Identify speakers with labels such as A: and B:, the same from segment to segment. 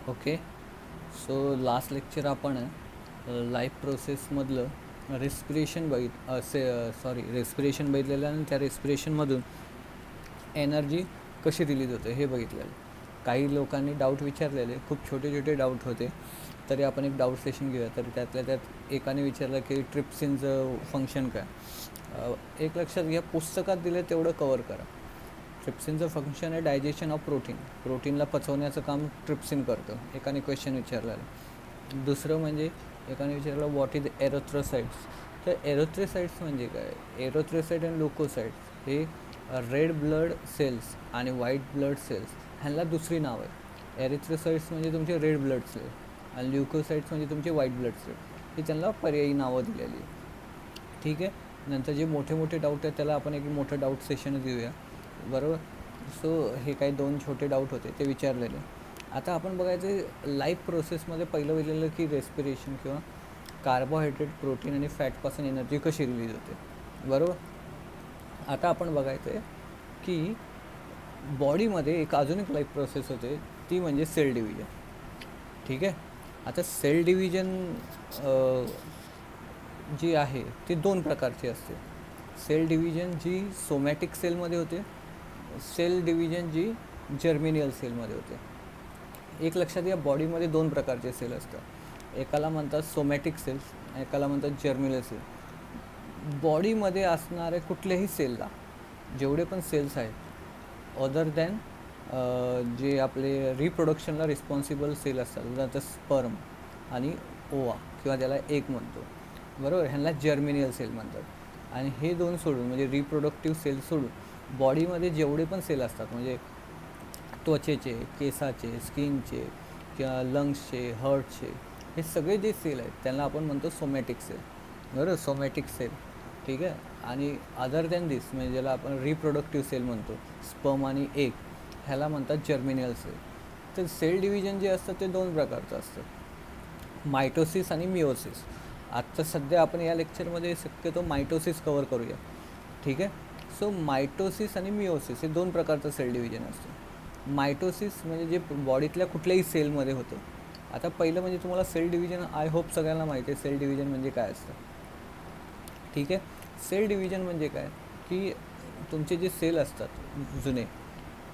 A: Okay. So last lecture आपण life प्रोसेसमधलं respiration बघितलेलं आणि त्या रेस्पिरेशनमधून एनर्जी कशी रिलीज होते हे बघितलेलं. काही लोकांनी डाऊट विचारलेले, खूप छोटे छोटे डाऊट होते, तरी आपण एक डाऊट सेशन घेऊया. तर त्यातल्या त्यात एकाने विचारलं की ट्रिप्सिनचं फंक्शन काय. एक लक्षात घ्या, पुस्तकात दिलं तेवढं कवर करा. ट्रिप्सिनचं फंक्शन आहे डायजेशन ऑफ प्रोटीनला पचवण्याचं काम ट्रिप्सिन करतं. एकाने क्वेश्चन विचारलेलं. दुसरं म्हणजे एकाने विचारलं व्हॉट इज एरोथ्रोसाइट्स. तर एरोथ्रोसाइट्स म्हणजे काय. एरोथ्रोसाइट आणि ल्युकोसाइट्स हे रेड ब्लड सेल्स आणि व्हाईट ब्लड सेल्स ह्यांना दुसरी नाव आहे. एरिथ्रोसाइट्स म्हणजे तुमचे रेड ब्लड सेल्स आणि ल्युकोसाइट्स म्हणजे तुमचे व्हाईट ब्लड सेल्स, हे त्यांना पर्यायी नावं दिलेली आहे. ठीक आहे. नंतर जे मोठे मोठे डाऊट आहेत त्याला आपण एक मोठं डाऊट सेशनच देऊया, बरोबर. सो हे काही दोन छोटे डाऊट होते ते विचारलेले. आता आपण बघायचं लाईफ प्रोसेसमध्ये पहिलं बघितलेलं की रेस्पिरेशन किंवा कार्बोहायड्रेट, प्रोटीन आणि फॅटपासून एनर्जी कशी रिलीज होते, बरोबर. आता आपण बघायचं आहे की बॉडीमध्ये अजून एक लाईफ प्रोसेस होते, ती म्हणजे सेल डिव्हिजन. ठीक आहे. आता सेल डिव्हिजन जी आहे ती दोन प्रकारची असते. सेल डिव्हिजन जी सोमॅटिक सेलमध्ये होते, सेल डिव्हिजन जी जर्मिनियल सेलमध्ये होते. एक लक्षात घ्या, बॉडीमध्ये दोन प्रकारचे सेल असतात. एकाला म्हणतात सोमॅटिक सेल्स, एकाला म्हणतात जर्मिनियल सेल. बॉडीमध्ये असणारे कुठल्याही सेलला जेवढे पण सेल्स आहेत अदर दॅन जे आपले रिप्रोडक्शनला रिस्पॉन्सिबल सेल असतात, उदाहरणार्थ स्पर्म आणि ओवा किंवा त्याला एक म्हणतो, बरोबर, ह्यांना जर्मिनियल सेल म्हणतात. आणि हे दोन सोडून म्हणजे रिप्रोडक्टिव्ह सेल सोडून बॉडीमध्ये जेवढे पण सेल असतात, म्हणजे त्वचेचे, केसाचे, स्किनचे किंवा लंग्सचे, हार्टचे, हे सगळे जे सेल आहेत त्यांना आपण म्हणतो सोमॅटिक सेल, बरोबर, सोमॅटिक सेल. ठीक आहे. आणि अदर दॅन दिस म्हणजे ज्याला आपण रिप्रोडक्टिव्ह सेल म्हणतो, स्पर्म आणि एग, ह्याला म्हणतात जर्मिनियल सेल. तर सेल डिव्हिजन जे असतं ते दोन प्रकारचं असतं, मायटोसिस आणि मिओसिस. आत्ता सध्या आपण या लेक्चरमध्ये शक्यतो मायटोसिस कवर करूया. ठीक आहे. सो मायटोसिस आणि मिओसिस हे दोन प्रकारचं सेल डिव्हिजन असतं. मायटोसिस म्हणजे जे बॉडीतल्या कुठल्याही सेलमध्ये होतं. आता पहिलं म्हणजे तुम्हाला सेल डिव्हिजन आय होप सगळ्यांना माहिती आहे सेल डिव्हिजन म्हणजे काय असतं. ठीक आहे. सेल डिव्हिजन म्हणजे काय की तुमचे जे सेल असतात जुने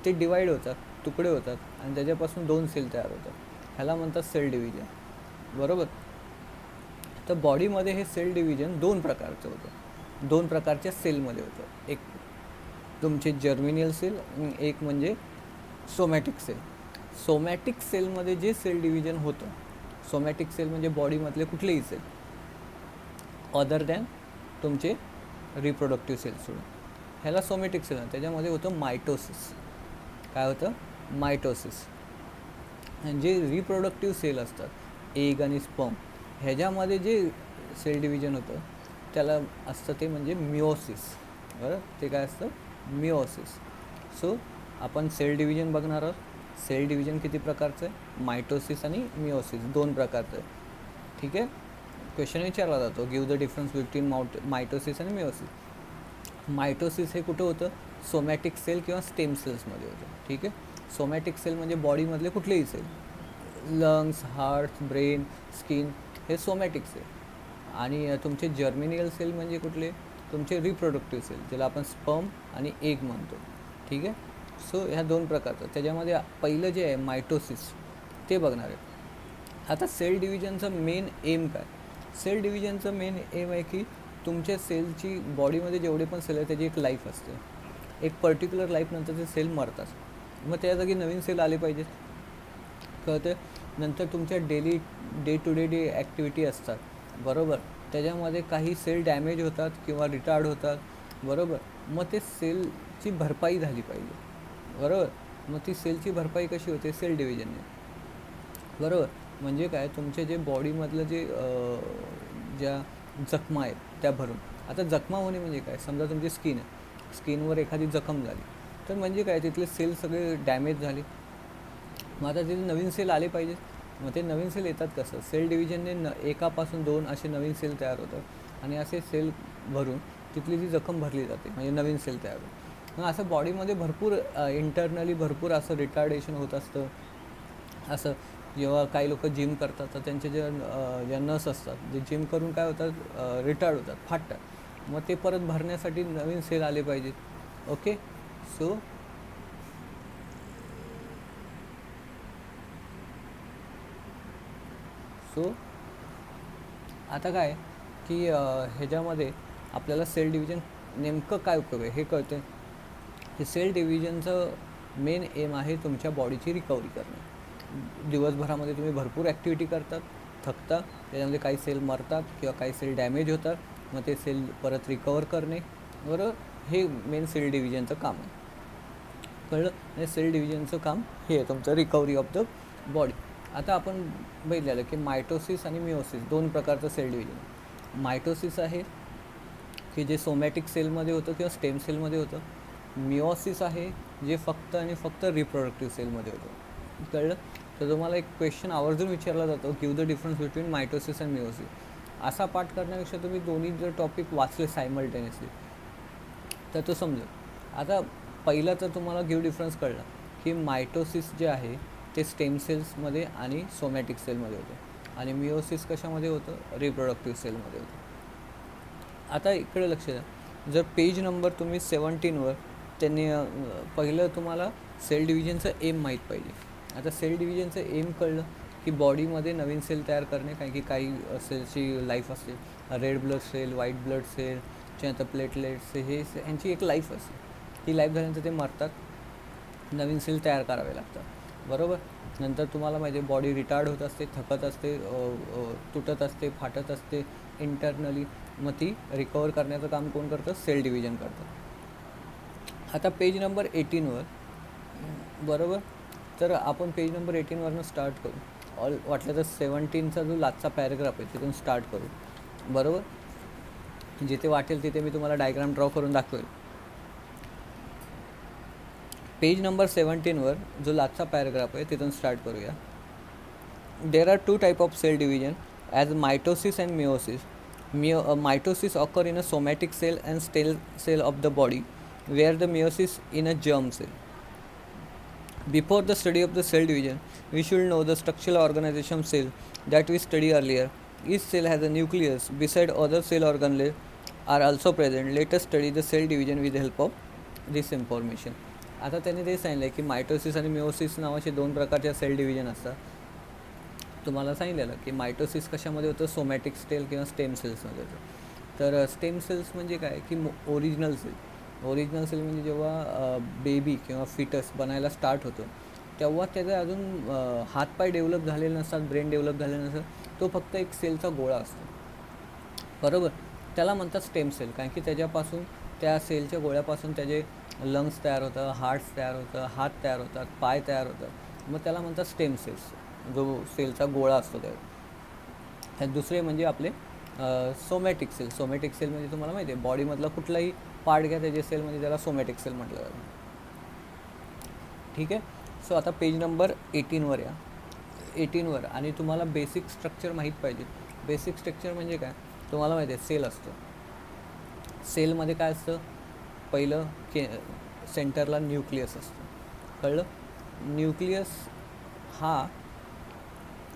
A: ते डिवाईड होतात, तुकडे होतात आणि त्याच्यापासून दोन सेल तयार होतात, ह्याला म्हणतात सेल डिव्हिजन, बरोबर. तर बॉडीमध्ये हे सेल डिव्हिजन दोन प्रकारचं होतं, दोन प्रकारच्या सेलमध्ये होतं. एक तुमचे जर्मिनियल सेल आणि एक म्हणजे सोमॅटिक सेल. सोमॅटिक सेलमध्ये जे सेल डिव्हिजन होतं, सोमॅटिक सेल म्हणजे बॉडीमधले कुठलेही सेल अदर दॅन तुमचे रिप्रोडक्टिव्ह सेल सोडून, ह्याला सोमॅटिक सेल. त्याच्यामध्ये होतं मायटोसिस. काय होतं. मायटोसिस. आणि जे रिप्रोडक्टिव्ह सेल असतात एग आणि स्पर्म, ह्याच्यामध्ये जे सेल डिव्हिजन होतं त्याला असतं ते म्हणजे मिओसिस, बरं. ते काय असतं. मिओसिस. सो आपण सेल डिव्हिजन बघणार आहोत. सेल डिव्हिजन किती प्रकारचं आहे. मायटोसिस आणि मिओसिस दोन प्रकारचं आहे. ठीक आहे. क्वेश्चन विचारला जातो, give the difference between mitosis आणि मिओसिस. मायटोसिस हे कुठं होतं. सोमॅटिक सेल किंवा स्टेम सेल्समध्ये होतं. ठीक आहे. सोमॅटिक सेल म्हणजे बॉडीमधले कुठलेही cell, lungs, heart, brain, skin, हे सोमॅटिक सेल. आणि तुमचे जर्मिनियल सेल म्हणजे कुठले. तुमचे रिप्रोडक्टिव्ह सेल, ज्याला आपण स्पर्म आणि एग म्हणतो. ठीक आहे. सो ह्या दोन प्रकारचं. त्याच्यामध्ये पहिलं जे आहे मायटोसिस ते बघणार आहे. आता सेल डिव्हिजनचं मेन एम काय. सेल डिव्हिजनचं मेन एम आहे की तुमच्या सेलची बॉडीमध्ये जेवढे पण सेल आहे त्याची एक लाईफ असते. एक पर्टिक्युलर लाईफनंतर ते सेल मरतात, मग त्या जागी नवीन सेल आले पाहिजेत, कळते. नंतर तुमच्या डे टू डे ॲक्टिव्हिटी असतात, बरोबर. त्याच्यामध्ये काही सेल डॅमेज होतात किंवा रिटार्ड होतात, बरोबर. मग ते सेलची भरपाई झाली पाहिजे, बरोबर. मग ती सेलची भरपाई कशी होते. सेल डिव्हिजनने, बरोबर. म्हणजे काय, तुमचे जे बॉडीमधलं जे ज्या जखमा आहेत त्या भरून. आता जखमा होणे म्हणजे काय. समजा तुमची स्किन आहे, स्किनवर एखादी जखम झाली तर म्हणजे काय, तिथले सेल सगळे डॅमेज झाले, मग आता तिथे नवीन सेल आले पाहिजे. मग ते नवीन सेल येतात कसं. सेल डिव्हिजनने एकापासून दोन असे नवीन सेल तयार होतात आणि असे सेल भरून तिथली जी जखम भरली जाते म्हणजे नवीन सेल तयार होतात. मग असं बॉडीमध्ये भरपूर इंटरनली भरपूर असं रिटार्डेशन होत असतं, असं जेव्हा काही लोक जिम करतात तर त्यांचे ज्या नस असतात, जे जिम करून काय होतात, रिटायर्ड होतात, फाटतात, मग ते परत भरण्यासाठी नवीन सेल आले पाहिजेत. ओके. सो सो आता काय की ह्याच्यामध्ये आपल्याला सेल डिव्हिजन नेमकं काय उपयोग आहे हे कळते. हे सेल डिव्हिजनचं मेन एम आहे तुमच्या बॉडीची रिकव्हरी करणे. दिवसभरामध्ये तुम्ही भरपूर ॲक्टिव्हिटी करतात, थकता, त्याच्यामध्ये काही सेल मरतात किंवा काही सेल डॅमेज होतात, मग ते सेल परत रिकवर करणे, बरोबर, हे मेन सेल डिव्हिजनचं काम आहे. कळलं. आणि सेल डिव्हिजनचं काम हे आहे तुमचं रिकव्हरी ऑफ द बॉडी. आता आपण बघितलेलं की मायटोसिस आणि मिओसिस दोन प्रकारचं सेल डिव्हिजन. मायटोसिस आहे की जे सोमॅटिक सेलमध्ये होतं किंवा स्टेम सेलमध्ये होतं. मिओसिस आहे जे फक्त आणि फक्त रिप्रोडक्टिव्ह सेलमध्ये होतं. कळलं. तर तुम्हाला एक क्वेश्चन आवर्जून विचारला जातो, give the difference between mitosis and meiosis. असा पाठ करण्यापेक्षा तुम्ही दोन्ही जर टॉपिक वाचले सायमल्टेनियसली तर तो समजेल. आता पहिला तर तुम्हाला गिव्ह डिफरन्स कळला की मायटोसिस जे आहे ते स्टेम सेल्समध्ये आणि सोमॅटिक सेलमध्ये होतं, आणि मिओसिस कशामध्ये होतं, रिप्रोडक्टिव्ह सेलमध्ये होतं. आता इकडे लक्ष द्या, जर पेज नंबर तुम्ही 17वर त्यांनी पहिलं तुम्हाला सेल डिव्हिजनचं एम माहीत पाहिजे. आता सेल डिव्हिजनचं एम कळलं की बॉडीमध्ये नवीन सेल तयार करणे, कारण की काही सेलची लाईफ असते, red blood cell, white blood cell, त्यानंतर प्लेटलेट्स, हे यांची एक लाईफ असते. ती लाईफ झाल्यानंतर ते मरतात, नवीन सेल तयार करावे लागतात, बरोबर. नंतर तुम्हाला माहिती आहे बॉडी रिटायर्ड होत असते, थकत असते, तुटत असते, फाटत असते इंटरनली, मग ती रिकवर करण्याचं काम कोण करतं, सेल डिव्हिजन करतं. आता पेज नंबर 18वर, बरोबर, तर आपण पेज नंबर 18वरनं स्टार्ट करू. वाटलं तर 17चा जो लास्टचा पॅरेग्राफ आहे तिथून स्टार्ट करू, बरोबर. जिथे वाटेल तिथे मी तुम्हाला डायग्राम ड्रॉ करून दाखवेल. पेज नंबर 17वर जो लास्टचा पॅरेग्राफ आहे तिथून स्टार्ट करूया. There are two type of cell division as mitosis and meiosis. Mitosis occur in a somatic cell and stem cell of the body, where the meiosis in a germ cell. Before the study of the cell division, we should know the structural organization of cell that we studied earlier. Each cell has a nucleus. Beside other cell organelles are also present. Let us study the cell division with the help of this information. आता त्यांनी ते सांगितलं की mitosis आणि meiosis नावाचे दोन प्रकारच्या sale division असतात. तुम्हाला सांगितलेलं की मायटोसिस कशामध्ये होतं, सोमॅटिक सेल किंवा स्टेम सेल्समध्ये होतं. तर स्टेम सेल्स म्हणजे काय की ओरिजिनल सेल. ओरिजिनल सेल म्हणजे जेव्हा बेबी किंवा फिटस बनायला स्टार्ट होतो तेव्हा त्याचा अजून हातपाय डेव्हलप झालेले नसतात, ब्रेन डेव्हलप झालेलं नसतं, तो फक्त एक सेलचा गोळा असतो, बरोबर. त्याला म्हणतात स्टेम सेल, कारण की त्याच्यापासून, त्या सेलच्या गोळ्यापासून त्याचे लंग्स तयार होतं, हार्ट्स तयार होतं, हात तयार होतात, पाय तयार होतात, मग त्याला म्हणतात स्टेम सेल्स, जो सेलचा गोळा असतो त्यात. दुसरे म्हणजे आपले सोमॅटिक सेल. सोमॅटिक सेल म्हणजे तुम्हाला माहिती आहे बॉडीमधला कुठलाही पार्ट घ्या त्याचे सेल म्हणजे त्याला सोमॅटिक सेल म्हटलं जातं. ठीक आहे. सो आता पेज नंबर 18वर या. 18वर, आणि तुम्हाला बेसिक स्ट्रक्चर माहीत पाहिजे. बेसिक स्ट्रक्चर म्हणजे काय, तुम्हाला माहिती आहे सेल असतो. सेलमध्ये काय असतं, पहिलं सेंटरला न्यूक्लियस असतं, कळलं.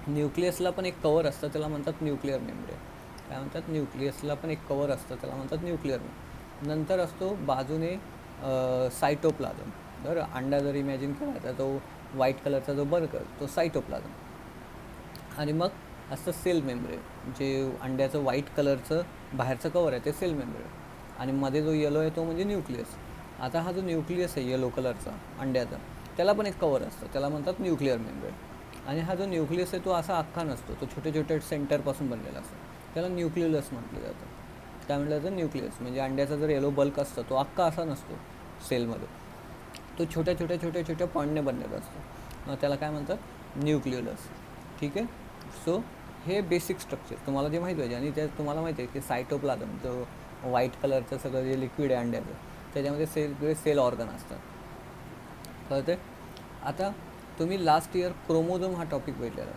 A: न्यूक्लियसला पण एक कवर असतं, त्याला म्हणतात न्यूक्लिअर मेम्ब्रेन. काय म्हणतात, न्यूक्लियसला पण एक कवर असतं, त्याला म्हणतात न्यूक्लिअर मेम्ब्रेन. नंतर असतो बाजूने सायटोप्लाझम. बरं, अंडा जर इमॅजिन केला तर तो व्हाईट कलरचा जो बर्गर तो सायटोप्लाझम. आणि मग असतं सेल मेम्ब्रेन, जे अंड्याचं व्हाईट कलरचं बाहेरचं कवर आहे ते सेल मेम्ब्रेन, आणि मध्ये जो येलो आहे तो म्हणजे न्यूक्लियस. आता हा जो न्यूक्लियस आहे येलो कलरचा अंड्याचा, त्याला पण एक कवर असतं, त्याला म्हणतात न्यूक्लिअर मेम्ब्रेन. आणि हा जो न्यूक्लियस आहे तो असा अख्खा नसतो, तो छोटे छोटे सेंटरपासून बनलेला असतो, त्याला न्यूक्लियस म्हटलं जातं. काय म्हटलं जातं, न्यूक्लियस. म्हणजे अंड्याचा जर येलो बल्क असतो तो अख्खा असा नसतो सेलमध्ये, तो छोट्या छोट्या छोट्या छोट्या पॉईंटने बनलेला असतो, त्याला काय म्हणतात, न्यूक्लियस. ठीक आहे. सो हे बेसिक स्ट्रक्चर तुम्हाला जे माहीत पाहिजे. आणि त्यात तुम्हाला माहिती आहे की सायटोप्लाझम, जो व्हाईट कलरचं सगळं जे लिक्विड आहे अंड्याचं, त्याच्यामध्ये सगळे सेल ऑर्गन असतात, कळते. आता तुम्ही लास्ट इयर क्रोमोझोम हा टॉपिक भेटलेला.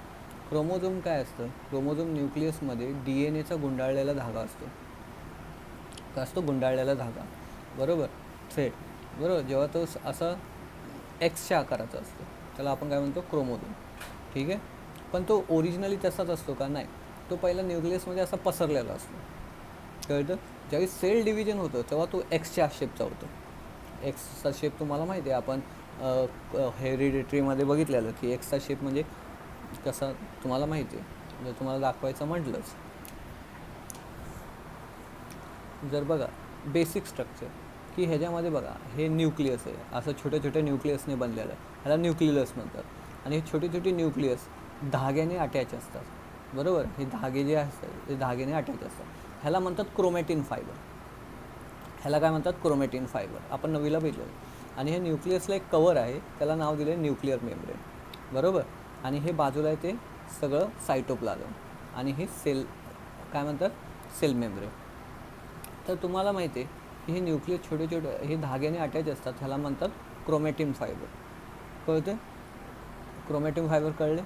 A: क्रोमोझोम काय असतं, क्रोमोझोम न्यूक्लियसमध्ये DNA चा गुंडाळलेला धागा असतो. काय असतो, गुंडाळलेला धागा, बरोबर, थ्रेड, बरोबर. जेव्हा तो असा एक्सच्या आकाराचा असतो त्याला आपण काय म्हणतो, क्रोमोझोम. ठीक आहे. पण तो ओरिजिनली तसाच असतो का? नाही, तो पहिला न्यूक्लियसमध्ये असा पसरलेला असतो. कळतं? ज्यावेळी सेल डिव्हिजन होतं तेव्हा तो एक्सच्या शेपचा होतो. एक्सचा शेप तुम्हाला माहिती आहे, आपण हेरिडिटरीमध्ये बघितलेलं की एक्सचा शेप म्हणजे कसा तुम्हाला माहिती आहे. जर तुम्हाला दाखवायचं म्हटलंच, जर बघा बेसिक स्ट्रक्चर की ह्याच्यामध्ये बघा, हे न्यूक्लियस आहे, असं छोट्या छोट्या न्यूक्लियसने बनलेलं आहे, ह्याला न्यूक्लियस म्हणतात. आणि हे छोटी छोटी न्यूक्लियस धाग्याने अटॅच असतात, बरोबर. हे धागे जे असतात ते धाग्याने अटॅच असतात, ह्याला म्हणतात क्रोमॅटिन फायबर. ह्याला काय म्हणतात? Chromatin fibre. आपण नवीला बघितलं. आणि हे न्यूक्लियसला एक कवर आहे, त्याला नाव दिलं आहे न्यूक्लिअर मेम्ब्रेन, बरोबर. आणि हे बाजूला आहे ते सगळं सायटोप्लाझम, आणि हे सेल काय म्हणतात? Cell membrane. तर तुम्हाला माहिती आहे की हे न्यूक्लियस छोटे छोटे हे धाग्याने अटॅच असतात, ह्याला म्हणतात क्रोमॅटिन फायबर. कळते? क्रोमॅटिन फायबर कळले?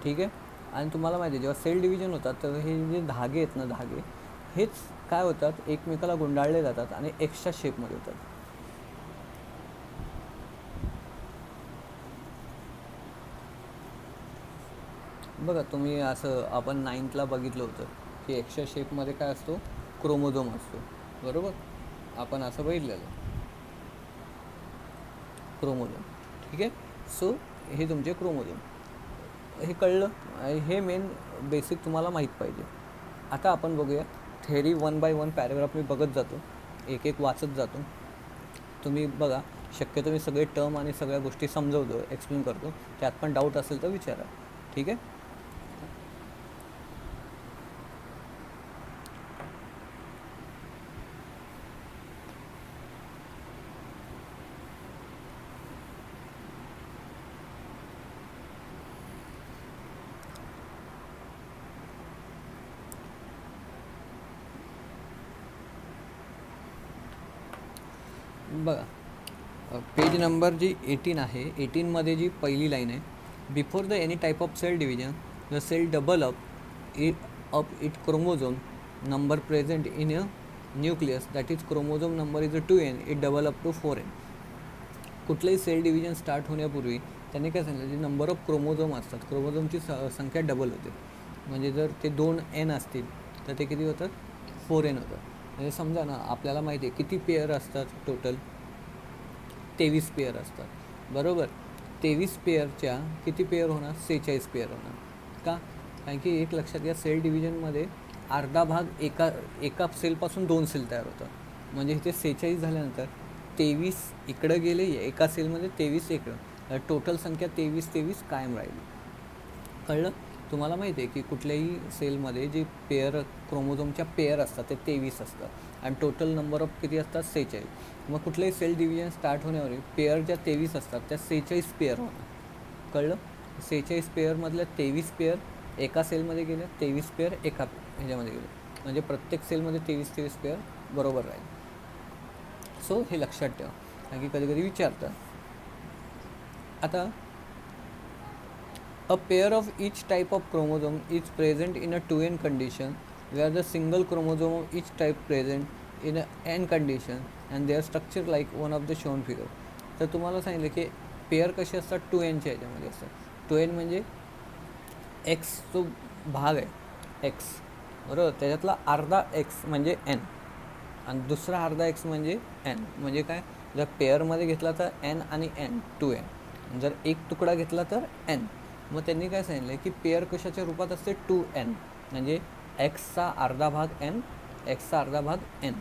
A: ठीक आहे. आणि तुम्हाला माहिती आहे जेव्हा सेल डिव्हिजन होतात तर हे जे धागे आहेत ना, धागे हेच काय होतात, एकमेकाला गुंडाळले जातात आणि एक्सच्या शेपमध्ये होतात. बघा तुम्ही असं आपण 9thला बघितलं होतं की एक्सच्या शेपमध्ये काय असतो? क्रोमोझोम असतो, बरोबर. आपण असं बघितलेलं क्रोमोझोम. ठीक आहे. सो हे तुमचे क्रोमोझोम, हे कळलं. हे मेन बेसिक तुम्हाला माहीत पाहिजे. आता आपण बघूया थेअरी 1 बाय 1 पॅरेग्राफ मी बघत जातो, एक एक वाचत जातो. तुम्ही बघा, शक्यतो मी सगळे टर्म आणि सगळ्या गोष्टी समजवतो, एक्सप्लेन करतो. त्यात पण डाऊट असेल तर विचारा. ठीक आहे. बघा पेज नंबर जी 18 आहे, 18मध्ये जी पहिली लाईन आहे, before the any type of cell division the cell double up it chromosome number present in a nucleus that is chromosome number is 2n, it double up to 4n. कुठलंही sale division start होण्यापूर्वी त्यांनी काय सांगितलं, जे number of chromosome असतात, क्रोमोझोमची संख्या double होते. म्हणजे जर ते 2n असतील तर ते किती होतात? 4n होतात. म्हणजे समजा ना, आपल्याला माहिती आहे किती पेअर असतात टोटल? 23 पेअर असतात, बरोबर. 23 पेअरच्या किती पेअर होणार? 46 पेअर होणार. का? कारण की एक लक्षात घ्या, सेल डिव्हिजनमध्ये अर्धा भाग एका सेलपासून 2 सेल तयार होतात. म्हणजे इथे 46 झाल्यानंतर 23 इकडं गेले, एका सेलमध्ये 23 इकडं, टोटल संख्या 23 कायम राहिली. कळलं? तुम्हाला माहिती आहे की कुठल्याही सेलमध्ये जे पेअर क्रोमोझोमच्या पेअर असतात ते 23 असतात, आणि टोटल नंबर ऑफ किती असतात? 46. मग कुठलंही सेल डिव्हिजन स्टार्ट होण्यावर पेअर ज्या 23 असतात त्या 46 पेअर होणार. कळलं? 46 पेअरमधल्या 23 पेअर एका सेलमध्ये गेल्या, 23 पेअर एका ह्याच्यामध्ये गेले, म्हणजे प्रत्येक सेलमध्ये 23 पेअर बरोबर राहील. सो हे लक्षात ठेवा, कारण की कधी कधी विचारतात. आता a pair of each type of chromosome is present in a 2n condition, where the single chromosome of each type present in a n condition and their structure like one of the shown figure. तर तुम्हाला सांगितलं की pair कसे असतात? 2nच्या ह्याच्यामध्ये असतात. 2n म्हणजे x जो भाग आहे एक्स, बरोबर, त्याच्यातला अर्धा एक्स म्हणजे n, आणि दुसरा अर्धा एक्स म्हणजे n. म्हणजे काय? जर पेअरमध्ये घेतला तर n आणि n 2n, जर एक तुकडा घेतला तर n. मग त्यांनी काय सांगितलं की पेअर कशाच्या रूपात असते? 2n, म्हणजे एक्सचा अर्धा भाग n, एक्सचा अर्धा भाग n,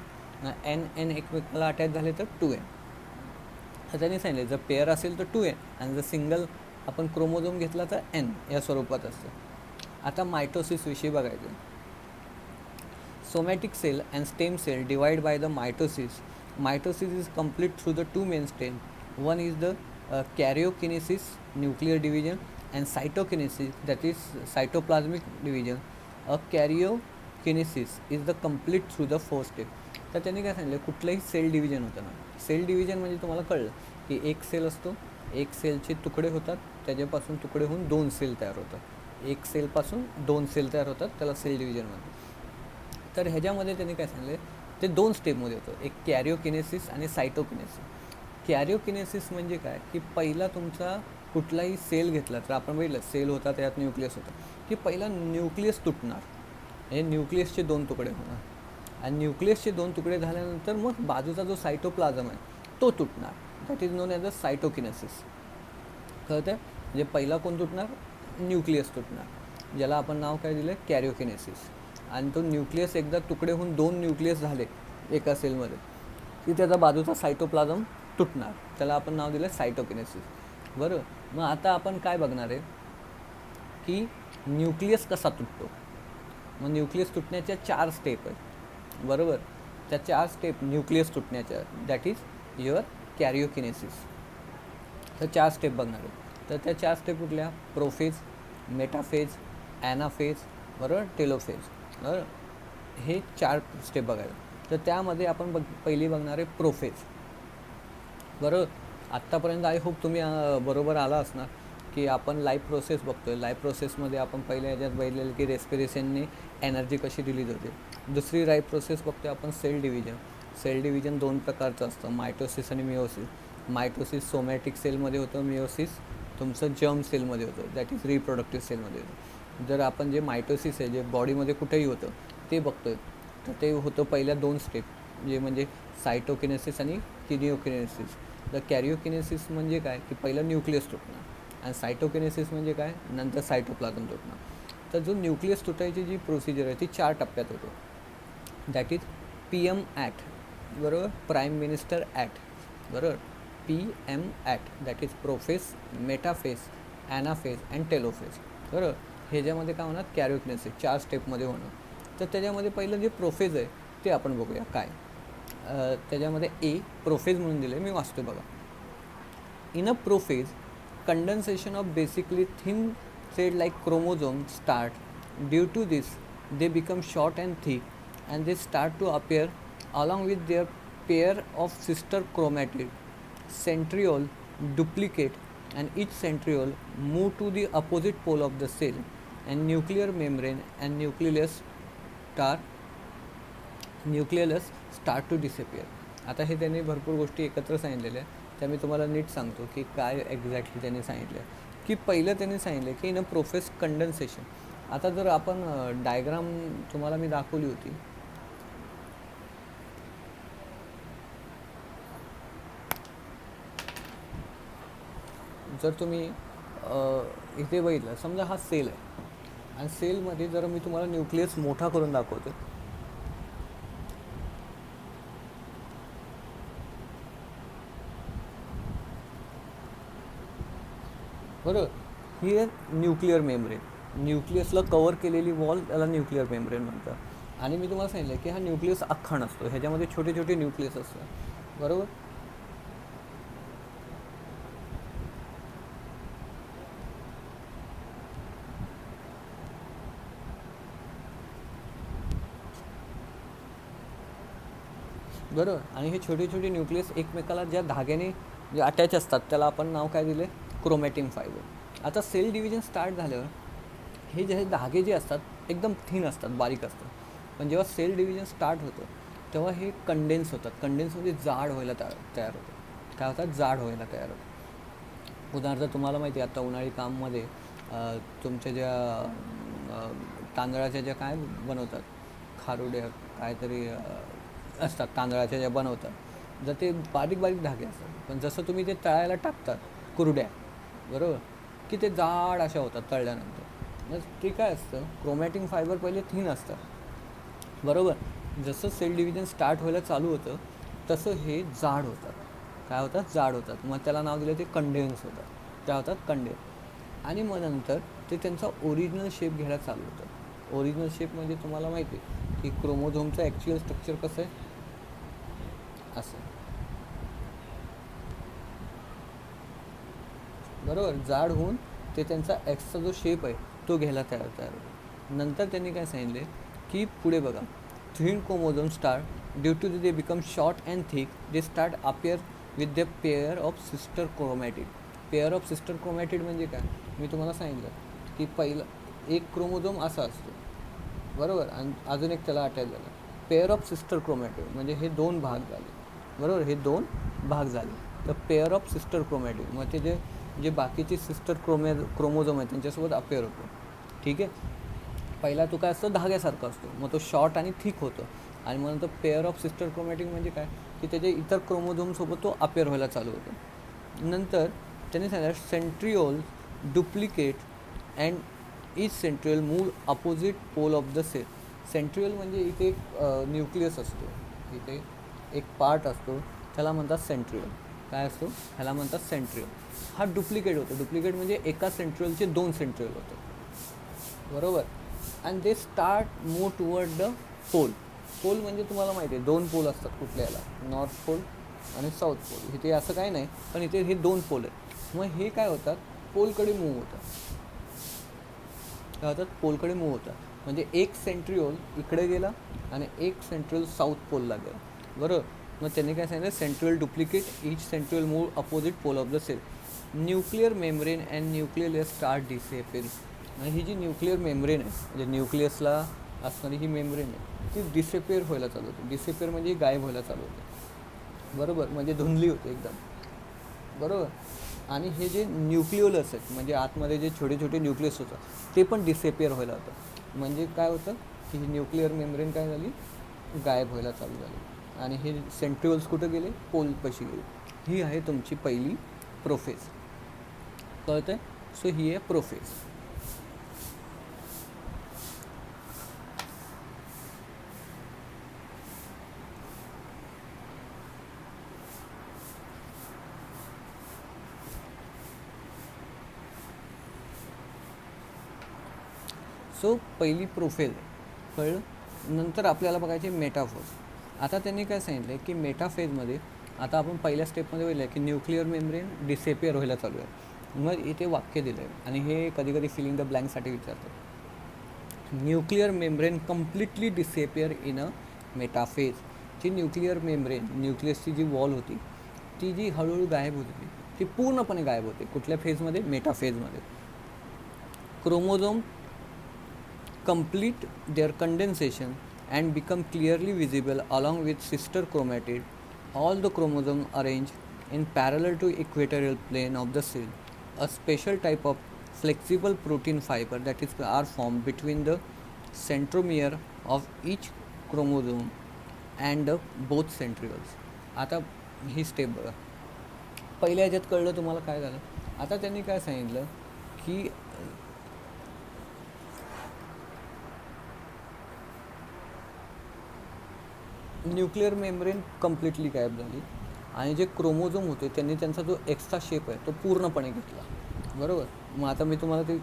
A: n एकमेकाला अटॅच झाले तर 2n. तर त्यांनी सांगितलं जर पेअर असेल तर 2n, आणि जर सिंगल आपण क्रोमोझोम घेतला तर n या स्वरूपात असतं. आता मायटोसिसविषयी बघायचं. Somatic cell and stem cell divide by the mitosis. Mitosis is complete through the two main stems. One is the karyokinesis, nuclear division, and cytokinesis, that is cytoplasmic division. A karyokinesis is the complete through the four step. तर त्यांनी काय सांगितलं, कुठलंही sale division होतं ना, sale division म्हणजे तुम्हाला कळलं की एक सेल असतो, एक सेलचे तुकडे होतात, त्याच्यापासून तुकडे होऊन 2 सेल तयार होतात. एक सेलपासून 2 सेल तयार होतात, त्याला सेल डिव्हिजन म्हणतात. तर ह्याच्यामध्ये त्यांनी काय सांगितलं, ते 2 स्टेपमध्ये होतं, एक कॅरिओकिनेसिस आणि सायटोकिनेसिस. कॅरिओकिनेसिस म्हणजे काय की पहिला तुमचा कुठलाही सेल घेतला तर आपण बघितलं सेल होता, त्यात न्यूक्लियस होता, की पहिला न्यूक्लियस तुटणार, हे न्यूक्लियसचे 2 तुकडे होणार आणि न्यूक्लियसचे 2 तुकडे झाल्यानंतर मग बाजूचा जो सायटोप्लाझम आहे तो तुटणार. That is known as a cytokinesis. कळतं? म्हणजे पहिला कोण तुटणार? न्यूक्लियस तुटणार, ज्याला आपण नाव काय दिलं? कॅरिओकिनेसिस. आणि तो न्यूक्लियस एकदा तुकडे होऊन 2 न्यूक्लियस झाले एका सेलमध्ये की त्याचा बाजूचा सायटोप्लाझम तुटणार, त्याला आपण नाव दिलं सायटोकिनेसिस. बरोबर. मग आता आपण काय बघणार आहे की न्यूक्लियस कसा तुटतो. मग न्यूक्लियस तुटण्याच्या 4 स्टेप आहेत. बरोबर. त्या 4 स्टेप न्यूक्लियस तुटण्याच्या, दॅट इज युअर कॅरिओकिनेसिस. तर 4 स्टेप बघणार आहे. तर त्या 4 स्टेप कुठल्या? प्रोफेज, मेटाफेज, ॲनाफेज, बरोबर, टेलोफेज. बरोबर. हे 4 स्टेप बघायला. तर त्यामध्ये आपण पहिली बघणार आहे प्रोफेज. बरोबर. आत्तापर्यंत आय होप तुम्ही बरोबर आला असणार की आपण लाईफ प्रोसेस बघतोय. लाईफ प्रोसेसमध्ये आपण पहिल्या ह्याच्यात बघितलेलं की रेस्पिरेशनने एनर्जी कशी रिलीज होते. दुसरी लाईफ प्रोसेस बघतोय आपण सेल डिव्हिजन. सेल डिव्हिजन 2 प्रकारचं असतं, मायटोसिस आणि मिओसिस. मायटोसिस सोमॅटिक सेलमध्ये होतं, मिओसिस तुमचं जर्म सेलमध्ये होतं, दॅट इज रिप्रोडक्टिव्ह सेलमध्ये होतं. जर आपण जे मायटोसिस आहे जे बॉडीमध्ये कुठेही होतं ते बघतोय, तर ते होतं पहिल्या 2 स्टेप, जे म्हणजे सायटोकिनेसिस आणि किनिओकिनेसिस. तर कॅरिओकिनेसिस म्हणजे काय की पहिलं न्यूक्लियस तुटणार आणि सायटोकिनेसिस म्हणजे काय, नंतर सायटोप्लाझम तुटणार. तर जो न्यूक्लियस तुटायची जी प्रोसिजर आहे ती 4 टप्प्यात होते, दॅट इज PM ॲट. बरोबर. Prime minister at. बरोबर. PM at, that is prophase, metaphase, anaphase and telophase. बरोबर. ह्याच्यामध्ये काय होणार? कॅरिओकिनेसिस 4 स्टेपमध्ये होणं. तर त्याच्यामध्ये पहिलं जे प्रोफेज आहे ते आपण बघूया काय. त्याच्यामध्ये ए प्रोफेज म्हणून दिलं आहे, मी वाचतो बघा. In a prophase, condensation of basically thin thread like chromosomes start. Due to this, they become short and thick, and they start to appear along with their pair of sister chromatid. Centriole duplicate, and each centriole move to the opposite pole of the cell, and nuclear membrane and nucleolus start to disappear. आता हे त्यांनी भरपूर गोष्टी एकत्र सांगितलेल्या आहेत, त्या मी तुम्हाला नीट सांगतो की काय एक्झॅक्टली त्यांनी सांगितलं आहे. की पहिलं त्यांनी सांगितलं की इन अ प्रोफेस कंडेन्सेशन. आता जर आपण डायग्राम तुम्हाला मी दाखवली होती, जर तुम्ही इथे बघितलं, समजा हा सेल आहे आणि सेलमध्ये जर मी तुम्हाला न्यूक्लियस मोठा करून दाखवतो, बरोबर. ही आहे न्यूक्लिअर मेम्ब्रेन. न्यूक्लियसला कवर केलेली वॉल त्याला न्यूक्लिअर मेम्ब्रेन म्हणतात. आणि मी तुम्हाला सांगितलं की हा न्यूक्लियस अख्खा नसतो, ह्याच्यामध्ये छोटे छोटे न्यूक्लियस असतात. बरोबर. बरोबर. आणि हे छोटे छोटे न्यूक्लियस एकमेकाला ज्या धाग्याने जे अटॅच असतात त्याला आपण नाव काय दिले? Chromatin fibre. आता सेल डिव्हिजन स्टार्ट झाल्यावर हे जे धागे जे असतात एकदम थिन असतात, बारीक असतात. पण जेव्हा सेल डिव्हिजन स्टार्ट होतं तेव्हा हे कंडेन्स होतात. कंडेन्स म्हणजे जाड व्हायला तयार होतं. काय होतात? जाड व्हायला तयार होतं. उदाहरणार्थ तुम्हाला माहिती आहे आता उन्हाळी काममध्ये तुमच्या ज्या तांदळाच्या ज्या काय बनवतात, खारुड्या काहीतरी असतात तांदळाच्या ज्या बनवतात, जर ते बारीक बारीक धागे असतात, पण जसं तुम्ही ते तळायला टाकतात कुरड्या, बरोबर, की ते जाड अशा होतात तळल्यानंतर. मग ते काय असतं, क्रोमॅटिन फायबर पहिले थिन असतात. बरोबर. जसं सेल डिव्हिजन स्टार्ट व्हायला चालू होतं तसं हे जाड होतात. काय होतात? जाड होतात. मग त्याला नाव दिलं ते कंडेन्स होतात. त्या होतात कंडेन्स. आणि मग नंतर ते त्यांचा ओरिजिनल शेप घ्यायला चालू होतं. ओरिजिनल शेप म्हणजे तुम्हाला माहिती आहे की क्रोमोझोमचं ॲक्च्युअल स्ट्रक्चर कसं आहे, असं. बरोबर. जाड होऊन ते त्यांचा एक्सचा जो शेप आहे तो घ्यायला तयार होतो. नंतर त्यांनी काय सांगितले की पुढे बघा, thin chromosome start due to they become short and thick, they start appear with the pair of sister chromatid. Pair of sister chromatid म्हणजे काय, मी तुम्हाला सांगितलं की पहिलं एक क्रोमोझोम असा असतो, बरोबर, आणि अजून एक त्याला अटॅच झाला. पेअर ऑफ सिस्टर क्रोमॅटिड म्हणजे हे 2 भाग झाले. बरोबर. हे 2 भाग झाले तर पेअर ऑफ सिस्टर क्रोमॅटिड. मग ते जे जे बाकीचे सिस्टर क्रोमोझोम आहेत त्यांच्यासोबत अपेअर होतो. ठीक आहे. पहिला तो काय असतो, धाग्यासारखा असतो, मग तो शॉर्ट आणि थिक होतो. आणि मग नंतर पेअर ऑफ सिस्टर क्रोमॅटिक म्हणजे काय, की त्याच्या इतर क्रोमोझोमसोबत तो अपेअर व्हायला चालू होतो. नंतर त्यांनी सांगितलं centriole duplicate and each centriole move opposite pole of the cell. Centriole म्हणजे इथे एक न्यूक्लियस असतो, इथे एक पार्ट असतो, त्याला म्हणतात सेंट्रिओल. काय असतो, ह्याला म्हणतात सेंट्रिओल. हा डुप्लिकेट होतो. डुप्लिकेट म्हणजे एका सेंट्रिओलचे 2 सेंट्रिओल होते, बरोबर. And they start move toward the pole. Pole म्हणजे तुम्हाला माहिती आहे 2 पोल असतात कुठल्याला, नॉर्थ पोल आणि साऊथ पोल. इथे असं काही नाही, पण इथे हे 2 पोल आहेत. मग हे काय होतात, पोलकडे मूव्ह होतात. काय होतात, पोलकडे मूव्ह होतात. म्हणजे एक सेंट्रिओल इकडे गेला आणि एक सेंट्रिओल साऊथ पोलला गेला, बरोबर. मग त्यांनी काय सांगितलं, centriole duplicate each centriole move opposite pole of the cell. Nuclear membrane and nuclear layer start disappearing. आणि ही जी न्यूक्लिअर मेम्ब्रेन आहे, म्हणजे न्यूक्लियसला असणारी ही मेम्ब्रेन आहे, ती डिसेपिअर व्हायला चालू होते. डिसेपिअर म्हणजे गायब व्हायला चालू होते, बरोबर. म्हणजे धुंदली होते एकदम, बरोबर. आणि हे जे न्यूक्लिओलस आहेत, म्हणजे आतमध्ये जे छोटे छोटे न्यूक्लियस होतात, ते पण डिसेपिअर व्हायला होतं. म्हणजे काय होतं, की ही न्यूक्लिअर मेम्ब्रेन काय झाली, गायब व्हायला चालू झाली. आणि हे सेंट्रिओल्स कुठं गेले, पोलपाशी गेले. ही आहे तुमची पहिली प्रोफेज, कळतं आहे. सो ही आहे प्रोफेज. सो पहिली प्रोफेज कळलं. नंतर आपल्याला बघायचे मेटाफेज. आता त्यांनी काय सांगितलं की मेटाफेजमध्ये आता आपण पहिल्या स्टेपमध्ये बघितलं की न्यूक्लिअर मेम्ब्रेन डिसेपिअर व्हायला चालू आहे. मग इथे वाक्य दिलं आहे आणि हे कधी कधी फिलिंग द ब्लँकसाठी विचारतात. Nuclear membrane completely disappear in a metaphase. जी न्यूक्लिअर मेम्ब्रेन, न्यूक्लियसची जी वॉल होती, ती जी हळूहळू गायब होती, ती पूर्णपणे गायब होते. कुठल्या फेजमध्ये, मेटाफेजमध्ये. Chromosome complete their condensation and become clearly visible along with sister chromatid. All the chromosomes arranged in parallel to equatorial plane of the cell. A special type of flexible protein fiber that is are formed between the centromere of each chromosome and both centrioles. आता ही step बघा. पहिल्या ह्याच्यात कळलं तुम्हाला काय झालं. आता त्यांनी काय सांगितलं की न्यूक्लिअर मेम्ब्रेन कम्प्लिटली गायब झाली आणि जे क्रोमोझोम होते त्यांनी त्यांचा जो एक्स्ट्रा शेप आहे तो पूर्णपणे घेतला, बरोबर. मग आता मी तुम्हाला ते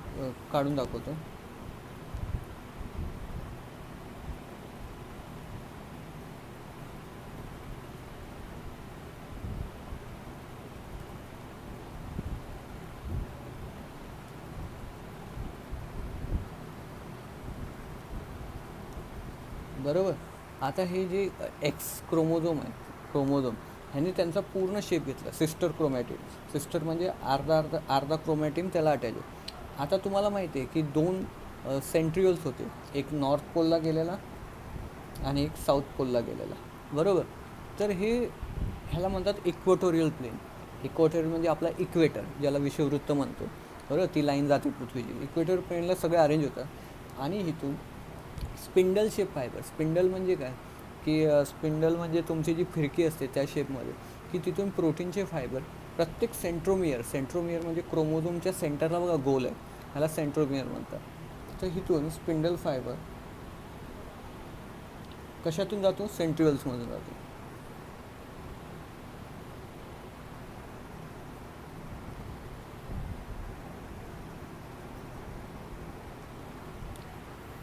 A: काढून दाखवतो. बरोबर. आता हे जे एक्स क्रोमोझोम आहे, क्रोमोझोम ह्यांनी त्यांचा पूर्ण शेप घेतला. सिस्टर क्रोमॅटिन, सिस्टर म्हणजे अर्धा क्रोमॅटिन त्याला अटॅच आहे. आता तुम्हाला माहिती आहे की 2 सेंट्रिओल्स होते, एक नॉर्थ पोलला गेलेला आणि एक साऊथ पोलला गेलेला, बरोबर. तर हे ह्याला म्हणतात इक्वेटोरियल प्लेन. इक्वेटोरियल म्हणजे आपला इक्वेटर, ज्याला विषुववृत्त म्हणतो, बरोबर. ती लाईन जाते पृथ्वीची. इक्वेटर प्लेनला सगळे अरेंज होतं आणि इथून स्पिंडल शेप फायबर. स्पिंडल म्हणजे काय, की स्पिंडल म्हणजे तुमची जी फिरकी असते त्या शेपमध्ये, की तिथून प्रोटीनचे फायबर प्रत्येक सेंट्रोमियर म्हणजे क्रोमोझोमच्या सेंटरला बघा गोल आहे, ह्याला सेंट्रोमियर म्हणतात. तर इथून स्पिंडल फायबर कशातून जातो, सेंट्रिओल्समधून जातो.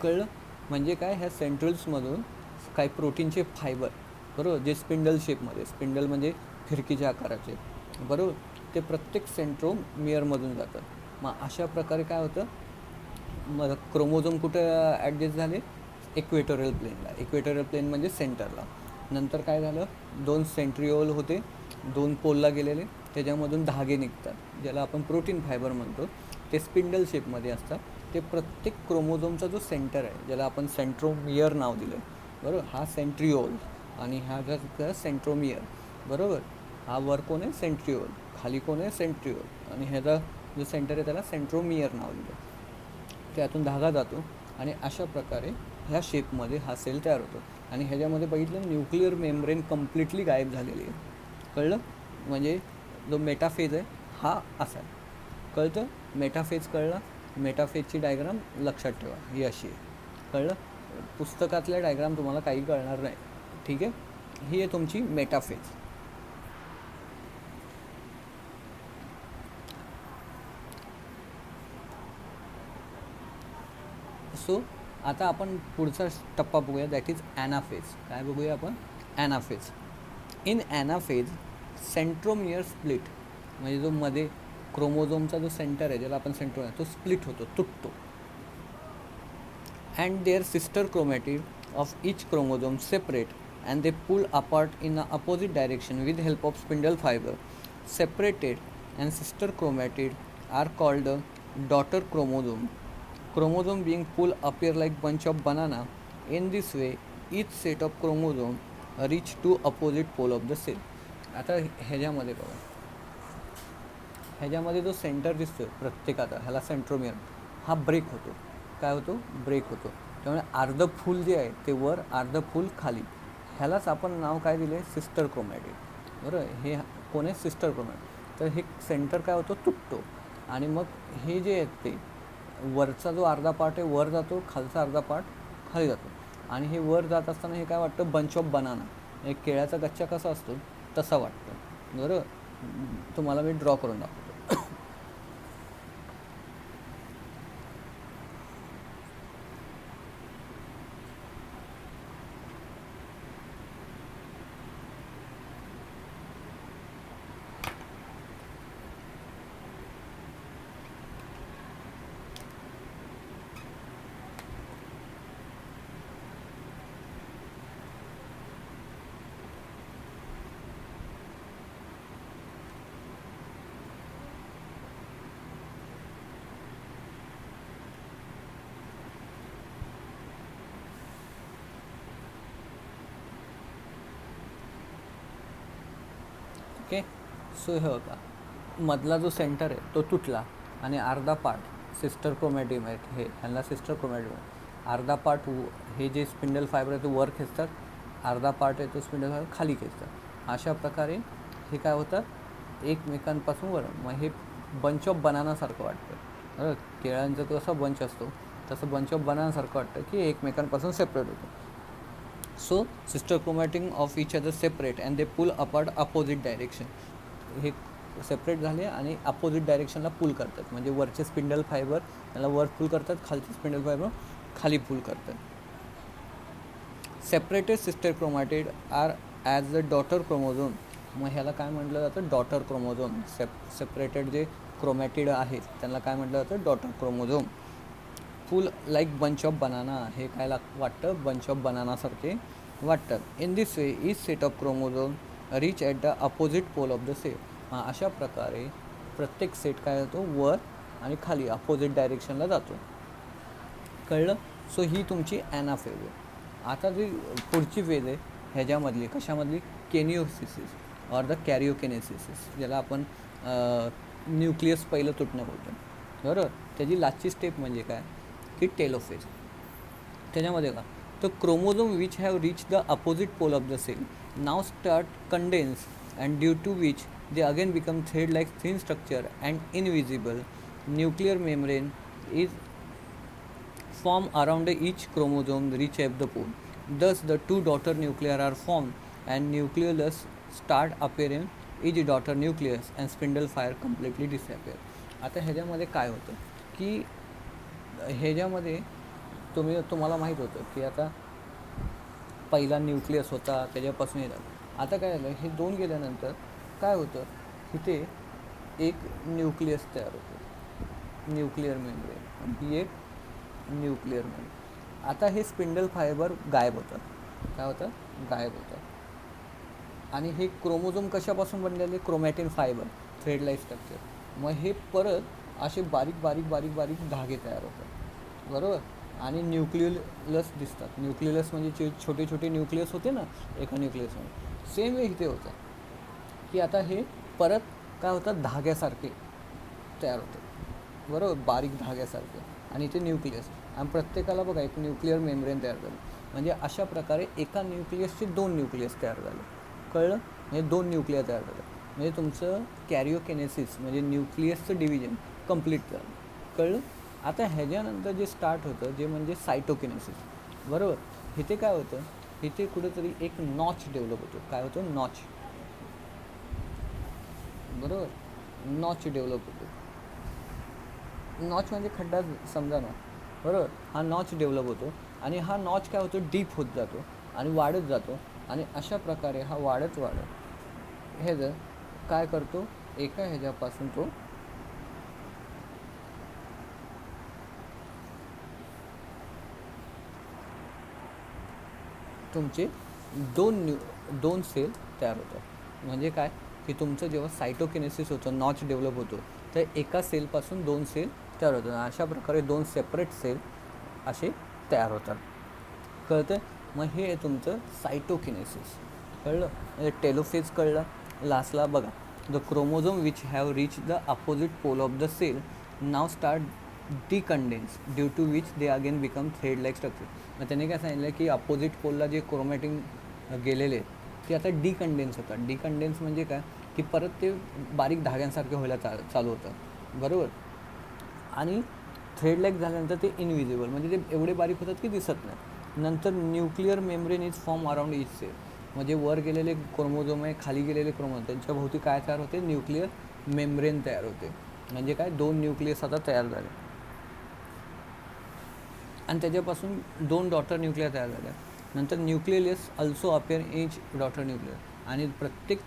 A: कळलं. म्हणजे काय, ह्या सेंट्रिओल्समधून काही प्रोटीनचे फायबर, बरोबर, जे स्पिंडल शेपमध्ये, स्पिंडल म्हणजे फिरकीच्या आकाराचे, बरोबर, ते प्रत्येक सेंट्रोमियरमधून जातं. मग अशा प्रकारे काय होतं, मग क्रोमोझोम कुठं ॲडजस्ट झाले, इक्वेटोरियल प्लेनला. इक्वेटोरियल प्लेन म्हणजे सेंटरला. नंतर काय झालं, 2 सेंट्रिओल होते, 2 पोलला गेलेले, त्याच्यामधून धागे निघतात, ज्याला आपण प्रोटीन फायबर म्हणतो. ते स्पिंडल शेपमध्ये असतात. ते प्रत्येक क्रोमोझोमचा जो सेंटर आहे, ज्याला आपण सेंट्रोमियर नाव दिलं आहे, बरोबर. हा सेंट्रिओल आणि हा सेंट्रोमियर, बरोबर. हा वर कोण आहे, सेंट्रिओल. खाली कोण आहे सेंट्रिओल आणि ह्याचा जो सेंटर आहे त्याला सेंट्रोमियर नाव दिलं. त्यातून धागा जातो आणि अशा प्रकारे ह्या शेपमध्ये हा सेल तयार होतो. आणि ह्याच्यामध्ये बघितलं न्यूक्लिअर मेम्ब्रेन कम्प्लिटली गायब झालेली आहे. कळलं? म्हणजे जो मेटाफेज आहे हा असा आहे. कळतं? मेटाफेज कळला? मेटाफेजची डायग्राम लक्षात ठेवा, ही अशी आहे. कळलं? पुस्तकातल्या डायग्राम तुम्हाला काही कळणार नाही. ठीक आहे? ही आहे तुमची मेटाफेज. सो आता आपण पुढचा टप्पा बघूया, दॅट इज ॲनाफेज. काय बघूया आपण? Anaphase. In anaphase centromere split, म्हणजे जो मध्ये क्रोमोझोमचा जो सेंटर आहे ज्याला आपण सेंट्रोम आहे तो स्प्लिट होतो, तुटतो. And their sister chromatid of each chromosome separate and they pull apart in a opposite direction with help of spindle fibre. Separated and sister chromatid are called daughter chromosome. Chromosome being pulled appear like bunch of banana. In this way, each set of chromosome reach to opposite pole of the cell. आता ह्याच्यामध्ये बघा, ह्याच्यामध्ये जो centre दिसतो प्रत्येकाचा, ह्याला centromere, हा break होतो. काय होतो? ब्रेक होतो. त्यामुळे अर्ध फूल जे आहे ते वर, अर्ध फूल खाली. ह्यालाच आपण नाव काय दिले? Sister chromatid. बरोबर? हे कोण आहे? Sister chromatid. तर हे सेंटर काय होतो? तुटतो. आणि मग हे जे आहेत ते वरचा जो अर्धा पार्ट आहे वर जातो, खालचा अर्धा पार्ट खाली जातो. आणि हे वर जात असताना हे काय वाटतं? बंच ऑफ बनाना, एक केळ्याचा गच्चा कसा असतो तसा वाटतं. बरोबर? तुम्हाला मी ड्रॉ करून दाखवतो. ओके. सो हे होता मधला जो सेंटर आहे तो तुटला आणि अर्धा पार्ट सिस्टर क्रोमॅटिम आहेत, हे ह्यांना सिस्टर क्रोमॅटिम आहे. अर्धा पार्ट हे जे स्पिंडल फायबर आहे ते वर खेचतात, अर्धा पार्ट आहे तो स्पिंडल फायबर खाली खेचतात. अशा प्रकारे हे काय होतात? एकमेकांपासून वर. मग हे बंच ऑफ बनानासारखं वाटतं. केळ्यांचं कसं बंच असतो तसं बंच ऑफ बनानासारखं वाटतं की एकमेकांपासून सेपरेट होतं. So sister chromatin of each other separate and they pull apart opposite direction. हे सेपरेट झाले आणि अपोजिट डायरेक्शनला पुल करतात. म्हणजे वरचे स्पिंडल फायबर त्याला वर पुल करतात, खालचे स्पिंडल फायबर खाली पुल करतात. Separated sister chromatid are as the daughter chromosome. मग ह्याला काय म्हटलं जातं? Daughter chromosome. सेपरेटेड जे क्रोमॅटिड आहेत त्यांना काय म्हटलं जातं? Daughter chromosome. Full like bunch of banana. हे काय वाटतं? बंच ऑफ बनानासारखे वाटतात. In this way each set of chromosome reach at the opposite pole of the cell. अशा प्रकारे प्रत्येक सेट काय होतो? वर आणि खाली अपोजिट डायरेक्शनला जातो. कळलं? सो ही तुमची ॲनाफेज आहे. आता जी पुढची फेज आहे ह्याच्यामधली कशामधली? केनिओसिस ऑर द कॅरिओकेनेसिस, ज्याला आपण न्यूक्लियस पहिलं तुटणं बोलतो. बरोबर? त्याची लास्टची स्टेप म्हणजे काय? की टेलोफेज. त्याच्यामध्ये का तर chromosome which have reach the opposite pole of the cell now start condense and due to which they again become thread like thin structure and invisible nuclear membrane is formed around each chromosome reach at the pole. Thus the two daughter nuclei are formed and nucleolus start appearing each daughter nucleus and spindle fire completely disappear. आता ह्याच्यामध्ये काय होतं की ह्याच्यामध्ये तुम्हाला माहीत होतं की आता पहिला न्यूक्लियस होता त्याच्यापासून येतात. आता काय झालं? हे दोन गेल्यानंतर काय होतं? इथे एक न्यूक्लियस तयार होतं, न्यूक्लिअर मेम्ब्रेन. ही एक न्यूक्लिअर मेम्ब्रेन. आता हे स्पिंडल फायबर गायब होतं. काय होतं? गायब होतं. आणि हे क्रोमोझोम कशापासून बनलेले? Chromatin fibre, thread like structure. मग हे परत असे बारीक बारीक बारीक बारीक धागे तयार होतात. बरोबर? आणि न्यूक्लियस दिसतात. न्यूक्लियस म्हणजे छोटे छोटे न्यूक्लियस होते ना एका न्यूक्लियसमध्ये. सेम वे इथे होतं की आता हे परत काय होतात, धाग्यासारखे तयार होतात, बरोबर, बारीक धाग्यासारखे, आणि ते न्यूक्लियस. आणि प्रत्येकाला बघा एक न्यूक्लिअर मेम्ब्रेन तयार झालं. म्हणजे अशा प्रकारे एका न्यूक्लियसचे 2 न्यूक्लियस तयार झाले. कळलं? म्हणजे 2 न्यूक्लियर तयार झाले. म्हणजे तुमचं कॅरिओकिनेसिस म्हणजे न्यूक्लियसचं डिव्हिजन कंप्लीट झालं. कळलं? आता ह्याच्यानंतर जे स्टार्ट होतं जे म्हणजे सायटोकिनेसिस, बरोबर. इथे काय होतं, इथे कुठेतरी एक नॉच डेव्हलप होतो. काय होतं? नॉच, बरोबर, नॉच डेव्हलप होतो. नॉच म्हणजे खड्डा समजा ना, बरोबर. हा नॉच डेव्हलप होतो आणि हा नॉच काय होतो, डीप होत जातो आणि वाढत जातो. आणि अशा प्रकारे हा वाढत ह्याचं काय करतो, एका ह्याच्यापासून तो तुमचे दोन सेल तयार होतात. म्हणजे काय की तुमचं जेव्हा सायटोकिनेसिस होतं, नॉच डेव्हलप होतो, तर एका सेलपासून 2 सेल तयार होतात. अशा प्रकारे 2 सेपरेट सेल असे तयार होतात. कळतं? मग हे आहे तुमचं सायटोकिनेसिस. कळलं? म्हणजे टेलोफेज कळलं. लास्टला बघा, the chromosome which have reach the opposite pole of the cell now start decondense due to which they again become thread like structure. मग त्याने काय सांगितलं की अपोजिट पोलला जे क्रोमॅटिन गेलेले ते आता डिकंडेन्स होतात. डिकंडेन्स म्हणजे काय की परत ते बारीक धाग्यांसारखे व्हायला चालू होतं, बरोबर. आणि थ्रेड लाईक झाल्यानंतर ते इनविजिबल म्हणजे ते एवढे बारीक होतात की दिसत नाही. नंतर nuclear membrane is form around each sale. म्हणजे वर गेलेले क्रोमोझोम आहे, खाली गेलेले क्रोमोझोम, त्यांच्या भोवती काय तयार होते, न्यूक्लिअर मेम्ब्रेन तयार होते. म्हणजे काय, 2 न्यूक्लियस आता तयार झाले आणि त्याच्यापासून 2 डॉटर न्यूक्लियर तयार झाल्या. नंतर न्यूक्लियस अल्सो अपिअर इच डॉटर न्यूक्लियर. आणि प्रत्येक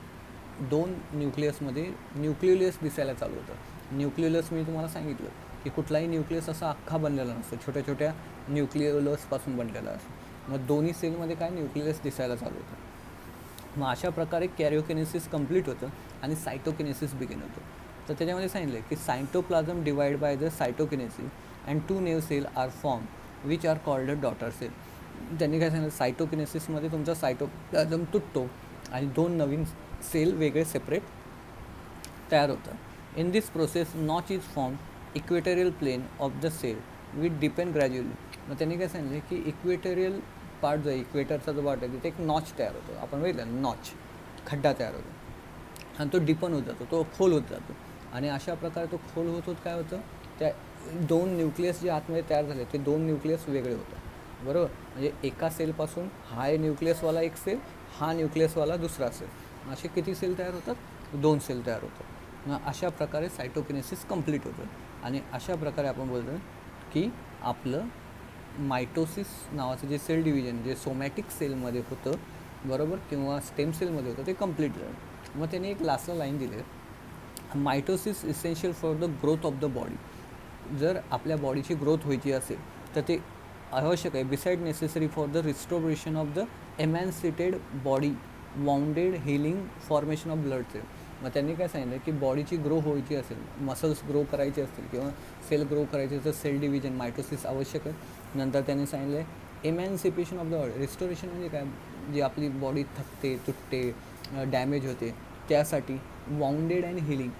A: 2 न्यूक्लियसमध्ये न्यूक्लियस दिसायला चालू होतं. न्यूक्लियस मी तुम्हाला सांगितलं की कुठलाही न्यूक्लियस असा अख्खा बनलेला नसतो, छोट्या छोट्या न्यूक्लियसपासून बनलेला असतो. मग दोन्ही सेलमध्ये काय न्यूक्लियस दिसायला चालू होतं. मग अशा प्रकारे कॅरिओकिनेसिस कंप्लीट होतं आणि सायटोकिनेसिस बिगिन होतं. तर त्याच्यामध्ये सांगितलं की cytoplasm divide by the cytokinesis and 2 new cell are form which are called daughter cell. त्यांनी काय सांगितलं, सायटोकिनेसिसमध्ये तुमचा सायटोप्लाझम तुटतो आणि 2 नवीन सेल वेगळे सेपरेट तयार होतात. In this process notch is form equatorial plane of the cell with depend gradually. मग त्यांनी काय सांगितलं की इक्वेटोरियल पार्ट जो इक्वेटरचा जो पार्ट आहे तिथे एक नॉच तयार होतो. आपण बघितलं नॉच, खड्डा तयार होतो आणि तो डिपन होत जातो, तो खोल होत जातो. आणि अशा प्रकारे तो खोल होत काय होतं, त्या 2 न्यूक्लियस जे आतमध्ये तयार झाले ते 2 न्यूक्लियस वेगळे होतात, बरोबर. म्हणजे एका सेलपासून हा न्यूक्लियसवाला एक सेल, हा न्यूक्लियसवाला दुसरा सेल, असे किती सेल तयार होतात, 2 सेल तयार होतात. मग अशा प्रकारे सायटोकिनेसिस कंप्लीट होतं. आणि अशा प्रकारे आपण बोलतो की आपलं मायटोसिस नावाचं जे सेल डिव्हिजन जे सोमॅटिक सेलमध्ये होतं, बरोबर, किंवा स्टेम सेलमध्ये होतं, ते कंप्लीट झालं. मग त्याने एक लास्टला लाईन दिली, mitosis essential for the growth of the body. जर आपल्या बॉडीची ग्रोथ व्हायची असेल तर ते आवश्यक आहे. Beside necessary for the restoration of the emaciated body, wounded, healing, formation of blood cell. मग त्यांनी काय सांगितलं की बॉडीची ग्रो व्हायची असेल, मसल्स ग्रो करायचे असतील किंवा सेल ग्रो करायचे तर सेल डिव्हिजन मायटोसिस आवश्यक आहे. नंतर त्यांनी सांगितलं एमॅन्सिपेशन ऑफ द बॉडी. रिस्टोरेशन म्हणजे काय, जी आपली बॉडी थकते, तुटते, डॅमेज होते, त्यासाठी वाउंडेड अँड हिलिंग.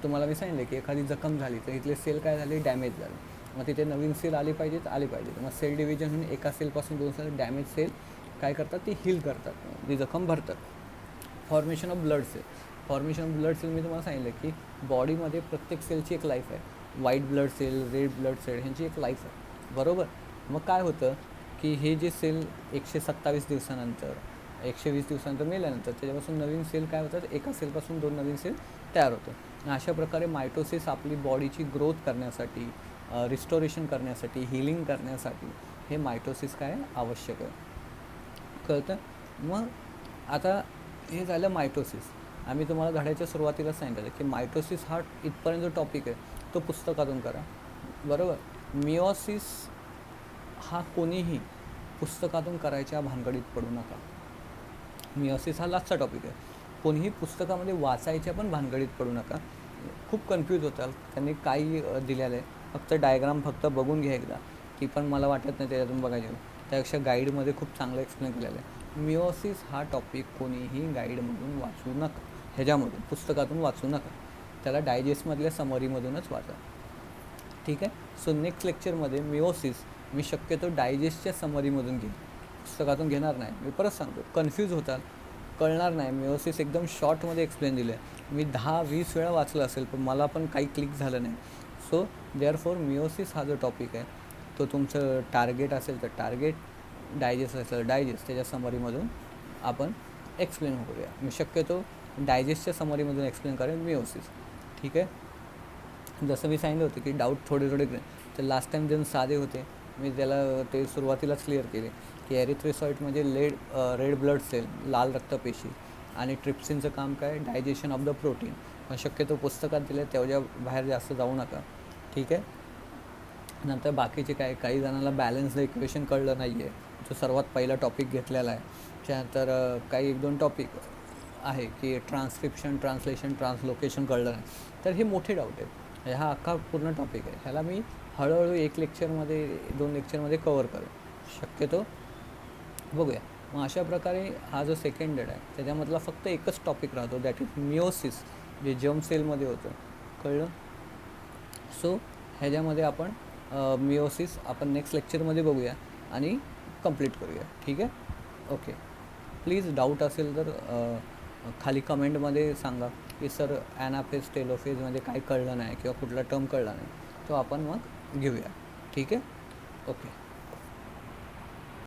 A: तुम्हाला मी सांगितलं की एखादी जखम झाली तर इथले सेल काय झाले, डॅमेज झाले. मग तिथे नवीन सेल आले पाहिजेत. मग सेल डिव्हिजन होऊन एका सेलपासून 2 सेल डॅमेज सेल काय करतात, ते हील करतात, ती जखम भरतात. Formation of blood cell. Formation of blood cell मी तुम्हाला सांगितलं की बॉडीमध्ये प्रत्येक सेलची एक लाईफ आहे. White blood cell, red blood cell ह्यांची एक लाईफ आहे, बरोबर. मग काय होतं की हे जे सेल 127 दिवसानंतर, 120 दिवसानंतर मेल्यानंतर त्याच्यापासून नवीन सेल काय होतात, एका सेलपासून 2 नवीन सेल तयार होतं. अशा प्रकारे मायटोसिस आपली बॉडीची ग्रोथ करण्यासाठी, रिस्टोरेशन करण्यासाठी, हिलिंग करण्यासाठी हे मायटोसिस काय आवश्यक आहे. कळतं? मग आता हे झालं मायटोसिस. आम्ही तुम्हाला धड्याच्या सुरुवातीला सांगितलं की मायटोसिस हा इथपर्यंत जो टॉपिक आहे तो पुस्तकातून करा, बरोबर. मिओसिस हा कोणीही पुस्तकातून करायच्या भानगडीत पडू नका. मिओसिस हा लास्टचा टॉपिक आहे. कोणीही पुस्तकामध्ये वाचायच्या पण भानगडीत पडू नका. खूप कन्फ्यूज होताल. त्यांनी काही दिलेलं आहे, फक्त डायग्राम फक्त बघून घ्या एकदा, ती पण मला वाटत नाही त्याच्यातून बघायची. त्यापेक्षा गाईडमध्ये खूप चांगलं एक्सप्लेन केलेलं आहे. मिओसिस हा टॉपिक कोणीही गाईडमधून वाचू नका, ह्याच्यामधून पुस्तकातून वाचू नका. त्याला डायजेस्टमधल्या समरीमधूनच वाचा. ठीक आहे. सो नेक्स्ट लेक्चरमध्ये मिओसिस मी शक्यतो डायजेस्टच्या समरीमधून घेईन, पुस्तकातून घेणार नाही. मी परत सांगतो, कन्फ्यूज होतात, कळणार नाही. मिओसिस एकदम शॉर्टमध्ये एक्सप्लेन दिलं आहे. मी 10-20 वेळा वाचलं असेल पण मला पण काही क्लिक झालं नाही. सो देअरफॉर मिओसिस हा जो टॉपिक आहे तो तुमचं टार्गेट असेल तर टार्गेट, डायजेस्ट असेल तर डायजेस्ट, त्याच्या समरीमधून आपण एक्सप्लेन करूया. मी शक्यतो डायजेस्टच्या समरीमधून एक्सप्लेन करेन मिओसिस. ठीक आहे. जसं मी सांगितलं होतं की डाऊट थोडे तर लास्ट टाईम जे साधे होते मी त्याला ते सुरुवातीलाच क्लिअर केले की एरिथ्रोसाइट म्हणजे रेड ब्लड सेल, लाल रक्तपेशी, आणि ट्रिप्सिनचं काम काय, डायजेशन ऑफ द प्रोटीन. पण शक्यतो पुस्तकात दिले तेवढ्या बाहेर जास्त जाऊ नका. ठीक आहे. नंतर बाकीचे काय, काही जणांना बॅलन्स इक्वेशन कळलं नाही आहे, जो सर्वात पहिला टॉपिक घेतलेला आहे. त्यानंतर काही 1-2 टॉपिक आहे की ट्रान्स्क्रिप्शन, ट्रान्सलेशन, ट्रान्सलोकेशन कळलं नाही. तर हे मोठे डाऊट आहेत. हा अख्खा पूर्ण टॉपिक आहे, ह्याला मी हळूहळू 1 लेक्चरमध्ये 2 लेक्चरमध्ये कवर करेन शक्यतो. बघूया. मग अशा प्रकारे हा जो सेकंड डेड आहे त्याच्यामधला फक्त एकच टॉपिक राहतो, दॅट इज मिओसिस, जे जर्म सेलमध्ये होतं. कळलं. सो ह्याच्यामध्ये आपण मिओसिस आपण नेक्स्ट लेक्चरमध्ये बघूया आणि कंप्लीट करूया. ठीक आहे. ओके. प्लीज डाऊट असेल तर खाली कमेंटमध्ये सांगा की सर ॲनाफेज टेलोफेजमध्ये काय कळलं नाही किंवा कुठला टर्म कळला नाही, तो आपण मग घेऊया. ठीक आहे. ओके.